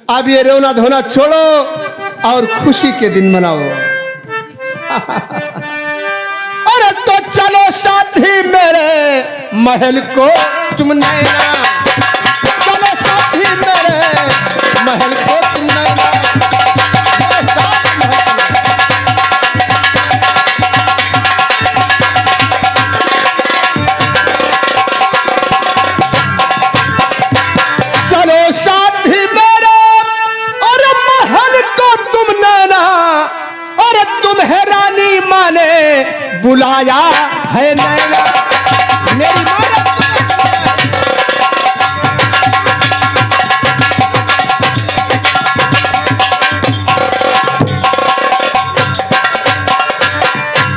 अब ये रोना धोना छोड़ो और खुशी के दिन मनाओ। अरे तो चलो साथी मेरे महल को तुम नैना, चलो साथी मेरे महल को तुम नैना। चलो साथी मेरे और महल को तुम नैना, और तुम्हें रानी माने बुलाया है नैना। मेरी माने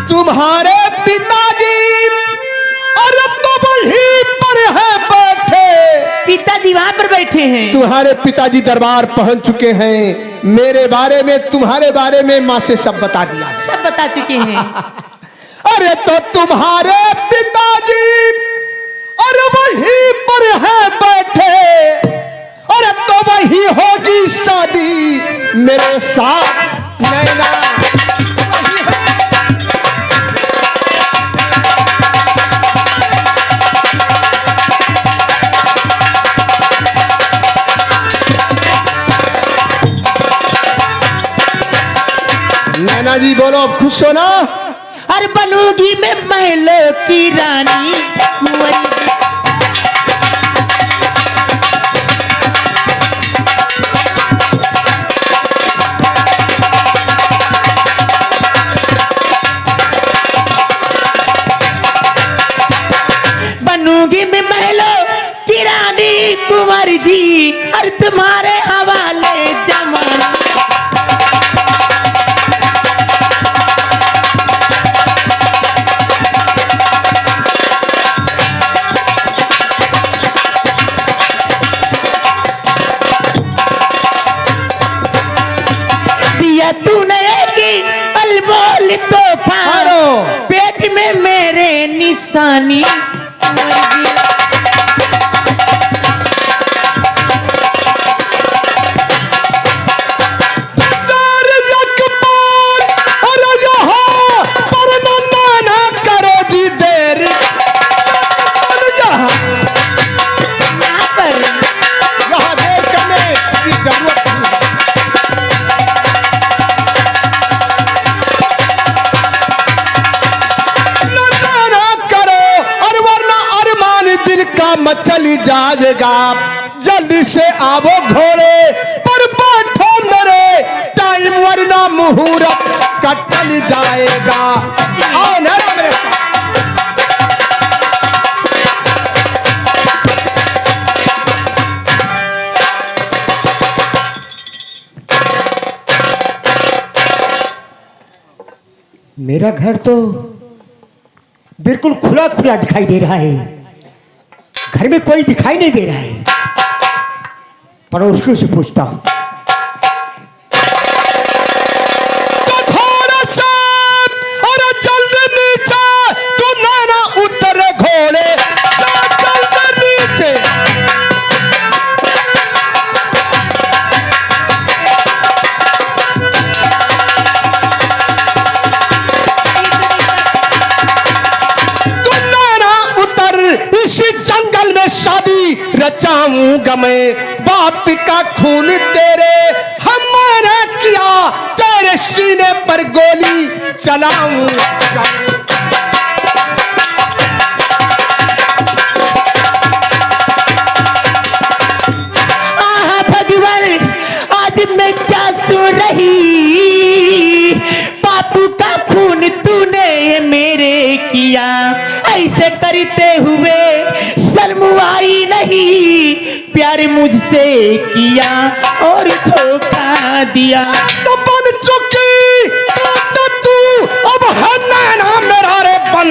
तुम्हारे पिताजी और तो वहीं पर है बैठे। पिताजी वहां पर बैठे हैं। तुम्हारे पिताजी दरबार पहुंच चुके हैं। मेरे बारे में तुम्हारे बारे में माँ से सब बता दिया, सब बता चुके हैं। अरे तो तुम्हारे पिताजी और वहीं पर है बैठे, अरे तो वही होगी शादी मेरे साथ नैना। नैना जी बोलो, खुश हो ना? और बनूंगी मैं महलों की रानी कुंवरी। बनूंगी मैं महलों की रानी कुंवर जी, और तुम्हारे हवाले जमाना। तूने की अलमोल तोहफा, पेट में मेरे निशानी। चली जाएगा जल्दी से आवो घोड़े पर बैठो मेरे, टाइम वरना मुहूर्त कटल जाएगा। आओ ना मेरे मेरा घर तो बिल्कुल खुला खुला दिखाई दे रहा है, घर में कोई दिखाई नहीं दे रहा है। पड़ोसियों से पूछता हूं। तो थोड़ा सा और जल्दी नीचे, तू नैना उतर घोड़े से जल्दी नीचे। तू नैना उतर, इसी जंगल में शादी रचाऊंगा मैं। बाप का खून तेरे हमने किया, तेरे सीने पर गोली चलाऊंगा। आहा भगवान, आज मैं क्या सुन रही। बापू का खून तूने मेरे किया, ऐसे करते हुए शर्म आई नहीं। प्यार मुझसे किया और धोखा दिया। तो बन चुकी तो तू अब है नैना मेरा रे बन।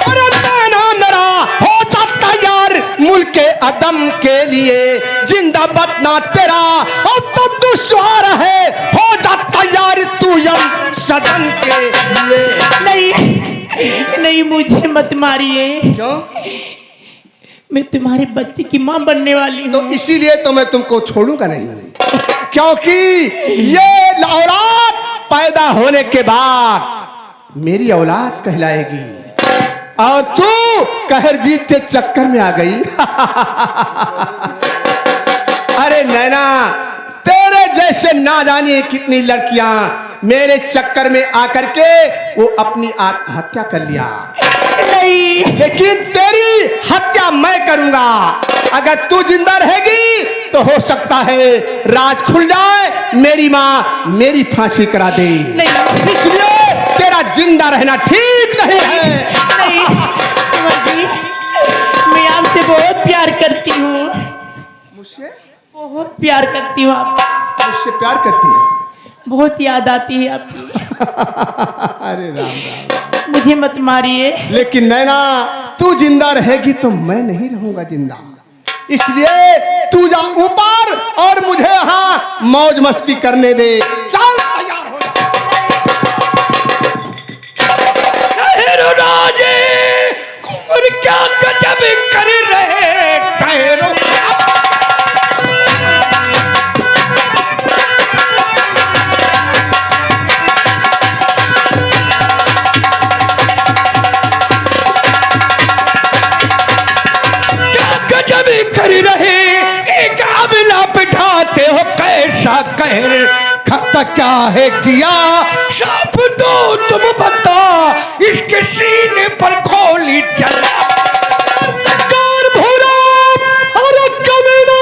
अरे नैना मेरा हो जाता यार मुल्क के अदम के लिए, जिंदा बतना तेरा अब तो दुश्वार है, हो जा मत मारिए, क्यों? मैं तुम्हारे बच्चे की माँ बनने वाली तो हूँ। इसीलिए तो मैं तुमको छोड़ूंगा नहीं, क्योंकि ये औलाद पैदा होने के बाद मेरी औलाद कहलाएगी और तू कहर जीत के चक्कर में आ गई। अरे नैना, तेरे जैसे ना जाने कितनी लड़कियां मेरे चक्कर में आकर के वो अपनी आत्महत्या कर लिया, नहीं, लेकिन तेरी हत्या मैं करूंगा। अगर तू जिंदा रहेगी तो हो सकता है राज खुल जाए, मेरी माँ मेरी फांसी करा दे। नहीं, इसलिए तेरा जिंदा रहना ठीक नहीं है। नहीं, कुंवर जी, मैं आपसे बहुत प्यार करती हूँ, मुझसे बहुत प्यार करती हूँ। आप मुझसे प्यार करती है? बहुत याद आती है आपकी। अरे राम राम। मुझे मत मारिए। लेकिन नैना, तू जिंदा रहेगी तो मैं नहीं रहूंगा जिंदा, इसलिए तू जा ऊपर और मुझे यहाँ मौज मस्ती करने दे। चल तैयार हो ठहरो राजे, कुंवर क्या गजब कर रहे, ठहरो। गजब कर रहे, एक अबला बिठाते हो, कैसा कहर खाता क्या है किया, साफ दो तुम बता, इसके सीने पर गोली चला। कार भूरा और कमीना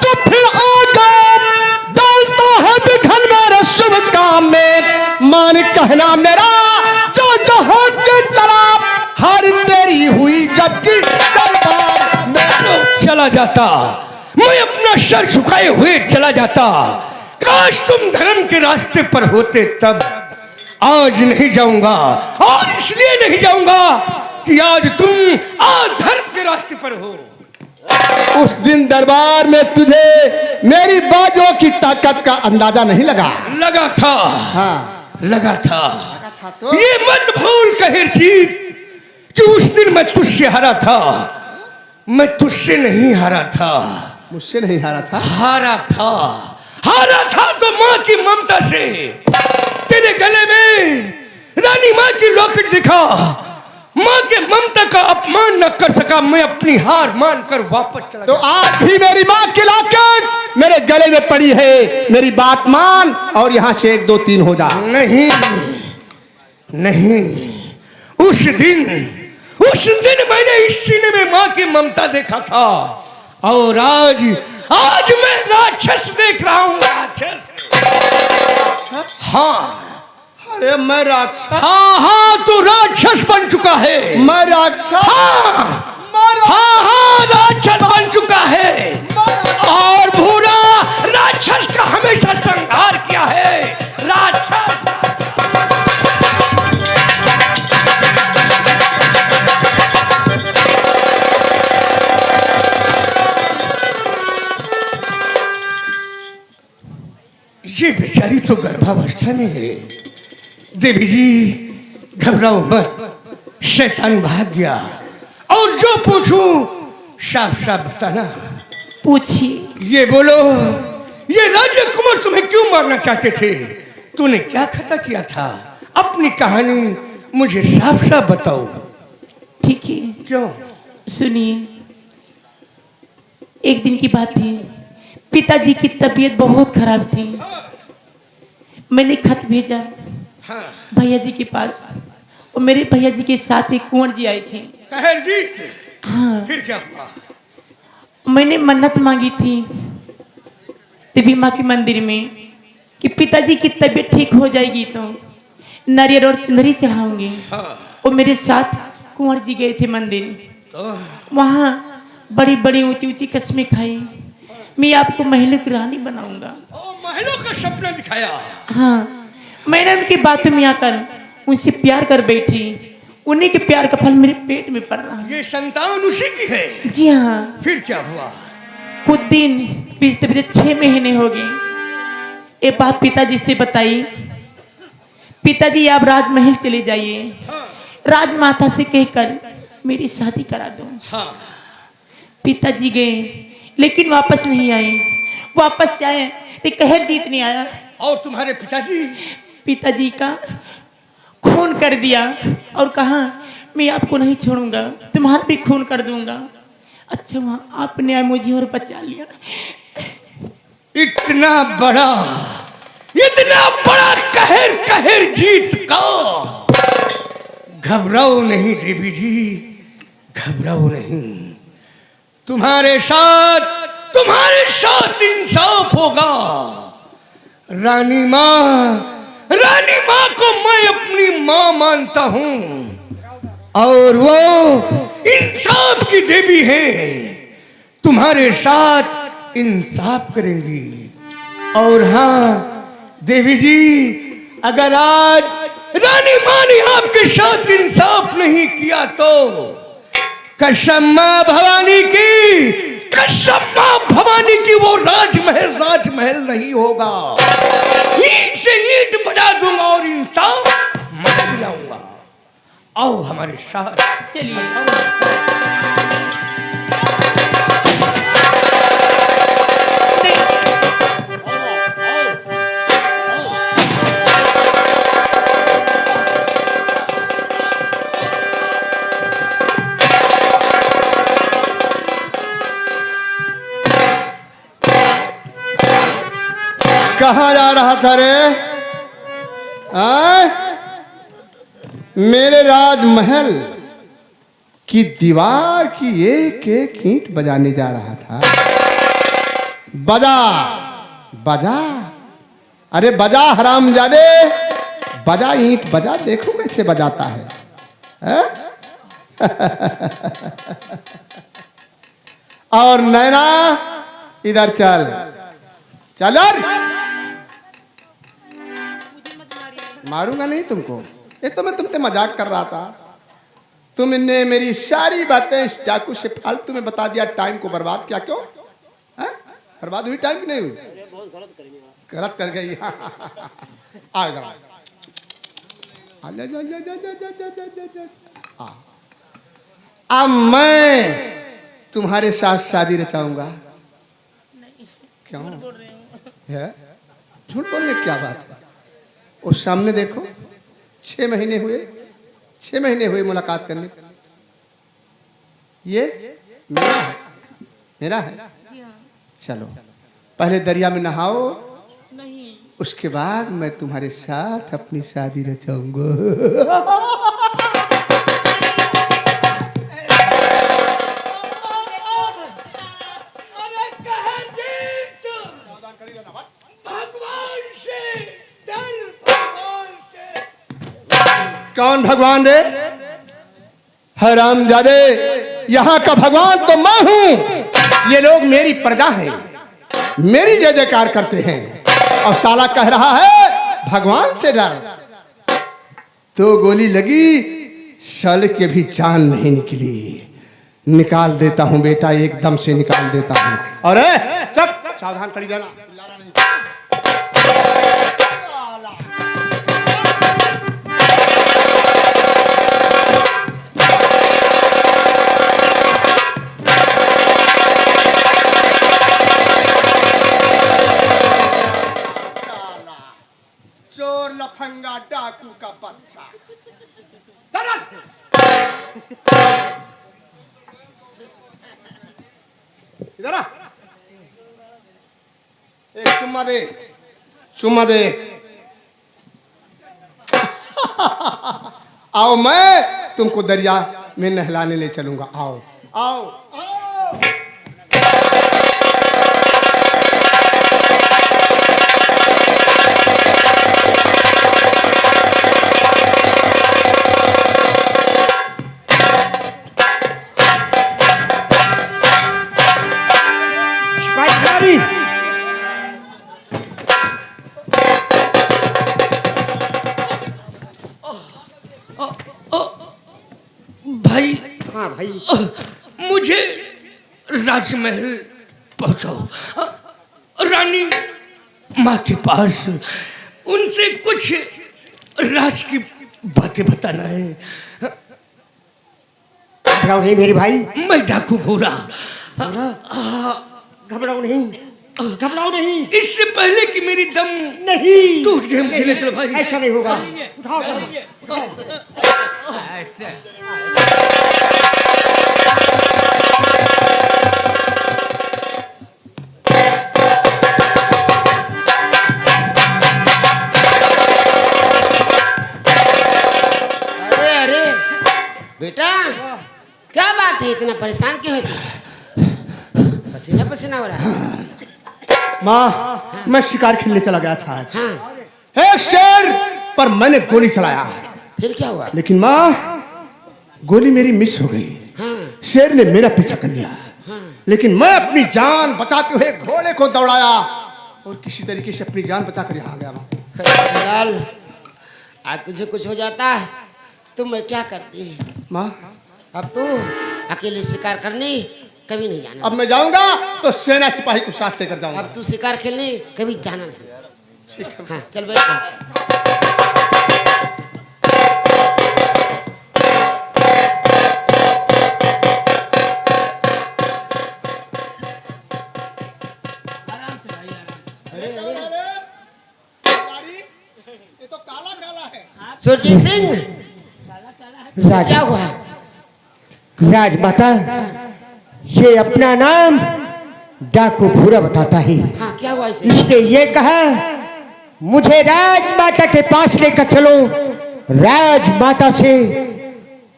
तो फिर आकर डालता है बिघन मेरे शुभ काम में। मान कहना मेरा जो जहां से चला, हर तेरी हुई जबकि दरबार में। चला जाता, मैं अपना सर झुकाए हुए चला जाता, काश तुम धर्म के रास्ते पर होते तब। आज नहीं जाऊंगा, और इसलिए नहीं जाऊंगा कि आज तुम अधर्म के रास्ते पर हो। उस दिन दरबार में तुझे मेरी बाजों की ताकत का अंदाजा नहीं लगा? लगा था, हाँ लगा था। तो ये मत भूल कहर जीत कि उस दिन मैं तुझसे हारा था, मैं तुझसे नहीं हारा था, मुझसे नहीं हारा था। हारा था, हारा था तो माँ की ममता से। तेरे गले में रानी माँ की लॉकेट दिखा, माँ के ममता का अपमान न कर सका, मैं अपनी हार मानकर वापस चला तो आज भी मेरी माँ की लॉकेट मेरे गले में पड़ी है, मेरी बात मान और यहाँ से 1 2 3 हो जा। नहीं, नहीं, उस दिन मैंने इस सीने में माँ की ममता देखा था, और आज मैं राक्षस देख रहा हूँ, राक्षस। हाँ, अरे मैं राक्षस? हाँ हाँ, तू राक्षस बन चुका है। मैं राक्षस? हाँ हाँ हाँ, राक्षस बन चुका है, और भूरा राक्षस का हमेशा संहार किया है। राक्षस ये बेचारी तो गर्भावस्था में है। देवी जी घबराओ मत, शैतान भाग गया, और जो पूछूं साफ साफ बताना। पूछिए। ये बोलो, ये राज्य कुमार तुम्हें क्यों मारना चाहते थे? तूने क्या खता किया था? अपनी कहानी मुझे साफ साफ बताओ। ठीक है, क्यों? सुनिए। एक दिन की बात है, पिताजी की तबीयत बहुत खराब थी। मैंने खत भेजा हाँ, भैया जी के पास, और मेरे भैया जी के साथ एक कुंवर जी आए थे। कहर जी, हाँ, फिर क्या हुआ? मैंने मन्नत मांगी थी देवी माँ के मंदिर में कि पिताजी की तबीयत ठीक हो जाएगी तो नारियल और चुनरी चढ़ाऊंगी। हाँ, और मेरे साथ कुंवर जी गए थे मंदिर, तो वहाँ बड़ी बड़ी ऊंची ऊंची कस्में खाई, मैं आपको महलों की रानी बनाऊंगा। ओ, महलों का सपना दिखाया। हाँ, मैंने उनकी बातों में आकर उनसे प्यार कर बैठी, उन्हीं के प्यार का फल मेरे पेट में पड़ रहा। ये संतान उसी की है। जी हाँ। फिर क्या हुआ? कुछ दिन बीतते बीतते 6 महीने हो गए। एक बात पिताजी से बताई, पिताजी आप राजमहल चले जाइए, राजमाता से कहकर मेरी शादी करा दो। हाँ पिताजी गए लेकिन वापस नहीं आए। वापस से आए तो कहर जीत नहीं आया। और तुम्हारे पिताजी? पिताजी का खून कर दिया और कहा मैं आपको नहीं छोड़ूंगा, तुम्हारा भी खून कर दूंगा। अच्छा वहाँ आपने मुझे और बचा लिया। इतना बड़ा कहर कहर जीत का। घबराओ नहीं देवी जी, घबराओ नहीं। तुम्हारे साथ इंसाफ होगा। रानी माँ को मैं अपनी माँ मानता हूँ और वो इंसाफ की देवी है। तुम्हारे साथ इंसाफ करेंगी। और हाँ देवी जी, अगर आज रानी माँ ने आपके साथ इंसाफ नहीं किया तो कसम माँ भवानी की वो राजमहल नहीं होगा। ईंट से ईंट बजा दूंगा और इंसाफ मैं दिलाऊंगा। आओ हमारे साथ चलिए। कहाँ जा रहा था रे? मेरे राजमहल की दीवार की एक एक ईंट बजाने जा रहा था। बजा बजा, अरे बजा हरामजादे, बजा ईंट बजा, देखो कैसे बजाता है? और नैना इधर चल चल। मारूंगा नहीं तुमको, ये तो मैं तुमसे मजाक कर रहा था। तुमने मेरी सारी बातें इस डाकू से फालतू में बता दिया, टाइम को बर्बाद किया। क्यों बर्बाद हुई? टाइम की नहीं हुई? गलत कर गई। आ इधर अब मैं तुम्हारे साथ शादी रचाऊंगा। क्यों है? झूठ बोलने क्या बात है? उस सामने देखो, 6 महीने हुए मुलाकात करने। ये मेरा है। चलो पहले दरिया में नहाओ, नहीं उसके बाद मैं तुम्हारे साथ अपनी शादी रचाऊंगा। कौन भगवान रे? हरामजादे, यहाँ का भगवान तो मैं हूं। ये लोग मेरी प्रजा हैं, मेरी जय जयकार करते हैं। और साला कह रहा है भगवान से डर। तो गोली लगी, साले के भी जान नहीं निकली। निकाल देता हूं बेटा, एकदम से निकाल देता हूं। अरे सब सावधान खड़ी रहना। चोर लफंगा डाकू का बच्चा। इधर आ, एक चुम्मा दे, चुम्मा दे। आओ मैं तुमको दरिया में नहलाने ले चलूंगा। आओ आओ आओ। भाई, हाँ भाई, मुझे राजमहल पहुंचाओ। रानी माँ के पास उनसे कुछ राज की बातें बताना है। घबराओ नहीं मेरे भाई, मैं डाकू भूरा। घबराओ नहीं, घबराओ नहीं। इससे पहले कि मेरी दम नहीं टूट जाए मुझे ले चलो भाई। ऐसा नहीं होगा। उठाओ, उठाओ। अरे अरे बेटा, क्या बात है, इतना परेशान क्यों है तू? पसीना पसीना हो रहा है। माँ, मैं शिकार खेलने चला गया था आज। हाँ, एक शेर पर मैंने गोली चलाया, फिर क्या हुआ? लेकिन माँ गोली मेरी मिस हो गई। हाँ, शेर ने मेरा पीछा कर लिया, लेकिन मैं अपनी जान बचाते हुए घोड़े को दौड़ाया और किसी तरीके से अपनी जान बचाकर यहाँ आ गया। माँ, लाल, आज तुझे कुछ हो जाता तो मैं क्या करती? माँ अब तू अकेले शिकार करने कभी नहीं जाना। अब मैं जाऊंगा तो सेना सिपाही को साथ लेकर जाऊंगा। अब तू शिकार खेलने कभी जाना नहीं। ठीक है। हाँ, चल बैठ। ये तो काला काला है। सुरजीत सिंह, राज क्या हुआ? राजमाता, ये अपना नाम डाकू भूरा बताता है। हाँ, क्या हुआ इसे? इसने ये कहा मुझे राजमाता के पास लेकर चलो, राजमाता से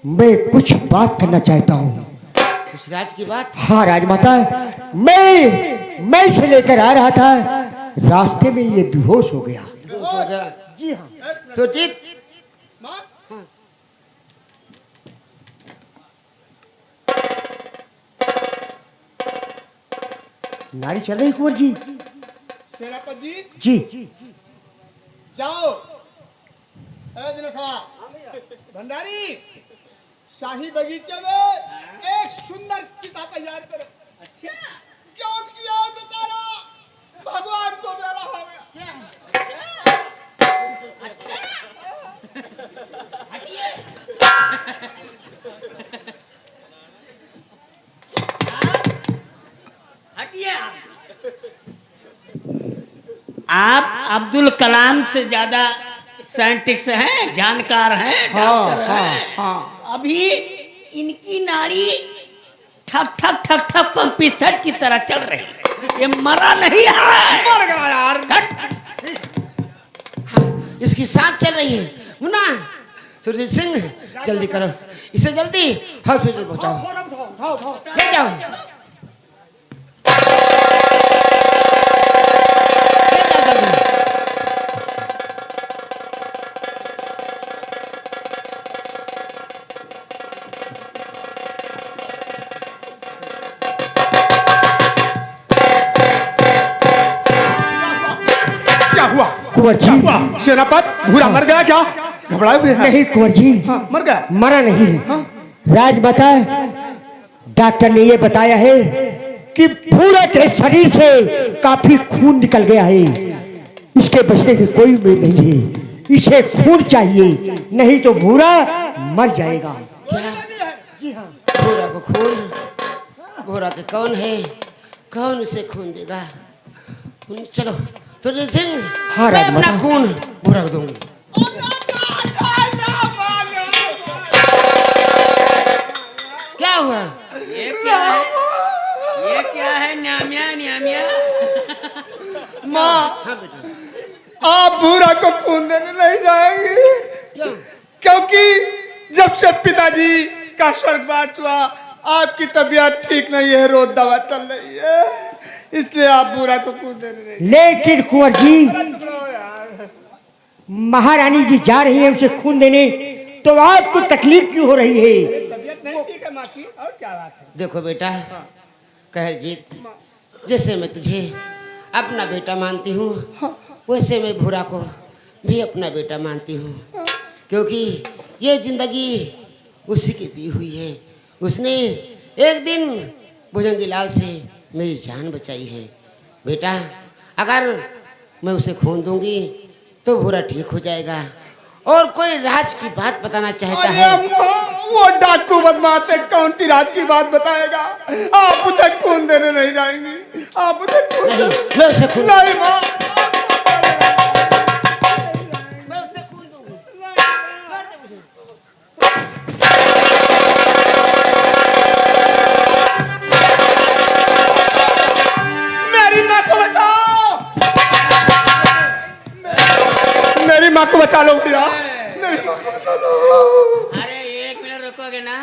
मैं कुछ बात करना चाहता हूँ। कुछ राज की बात? हाँ राजमाता, मैं इसे लेकर आ रहा था, रास्ते में ये बेहोश हो गया। जी हाँ। सुरजीत, माँ, नारी चल रही कुंवर जी। सेनापति जी जाओ। भंडारी, शाही बगीचे में एक सुंदर चिता तैयार करो। अच्छा, क्यों किया बेचारा भगवान को प्यारा हो गया। आप अब्दुल कलाम से ज्यादा साइंटिस्ट हैं, जानकार हैं, डॉक्टर हैं। अभी इनकी नाड़ी ठक ठक ठक ठक पंपी सेट की तरह चल रही है। ये मरा नहीं है। मर गया यार। हाँ, इसकी सांस चल रही है। मुन्ना, सुरजीत सिंह, जल्दी करो, इसे जल्दी हॉस्पिटल पहुंचाओ। ले जाओ, ले जाओ जल्दी। क्या हुआ? कुंवर जी। क्या हुआ? सेनापति भूरा मर गया क्या? घबराए हुए हैं? नहीं कुंवर जी, हाँ, मर गया। मरा नहीं। राजमाता, डॉक्टर ने ये बताया है कि भूरा के शरीर से काफी खून निकल गया है, इसके बचने की कोई उम्मीद नहीं है। इसे खून चाहिए, नहीं तो भूरा मर जाएगा। क्या? भूरा को खून? भूरा के कौन है? कौन उसे खून देगा? चलो सुरजीत सिंह, हाँ, मैं अपना राजमाता। खून भूरा को दूंगी। क्या हुआ? ये क्या है? ये क्या है? न्यामिया न्यामिया। माँ, आप भूरा को खून देने नहीं जाएंगी, क्योंकि जब से पिताजी का स्वर्गवास हुआ आपकी तबीयत ठीक नहीं है, रोज दवा चल रही है, इसलिए आप भूरा को खून देने नहीं। लेकिन कुंवर जी, चुप रहो यार। महारानी जी जा रही है उसे खून देने, तो आपको तकलीफ क्यों हो रही है? तबीयत नहीं ठीक है माँ की, और क्या बात है? देखो बेटा, कहरजीत, जैसे मैं तुझे अपना बेटा मानती हूँ, वैसे मैं भूरा को भी अपना बेटा मानती हूँ, क्योंकि ये जिंदगी उसी की दी हुई है। उसने एक दिन भुजंगीलाल से मेरी जान बचाई है। बेटा, अगर मैं उसे खून दूंगी तो भूरा ठीक हो जाएगा। और कोई राज की बात बताना चाहता है अरे माँ, वो डाकू बदमाश है, कौन सी रात की बात बताएगा? आप उसे खून देने नहीं जाएंगी, आप उसे खून नहीं देने- मैं उसे खून नहीं माँ, मैं उसे खून दूंगी। मेरी माँ को बचाओ, मेरी माँ को बचा लो भैया, मेरी माँ को बचा लो। अरे 1 मिनट रुकोगे ना?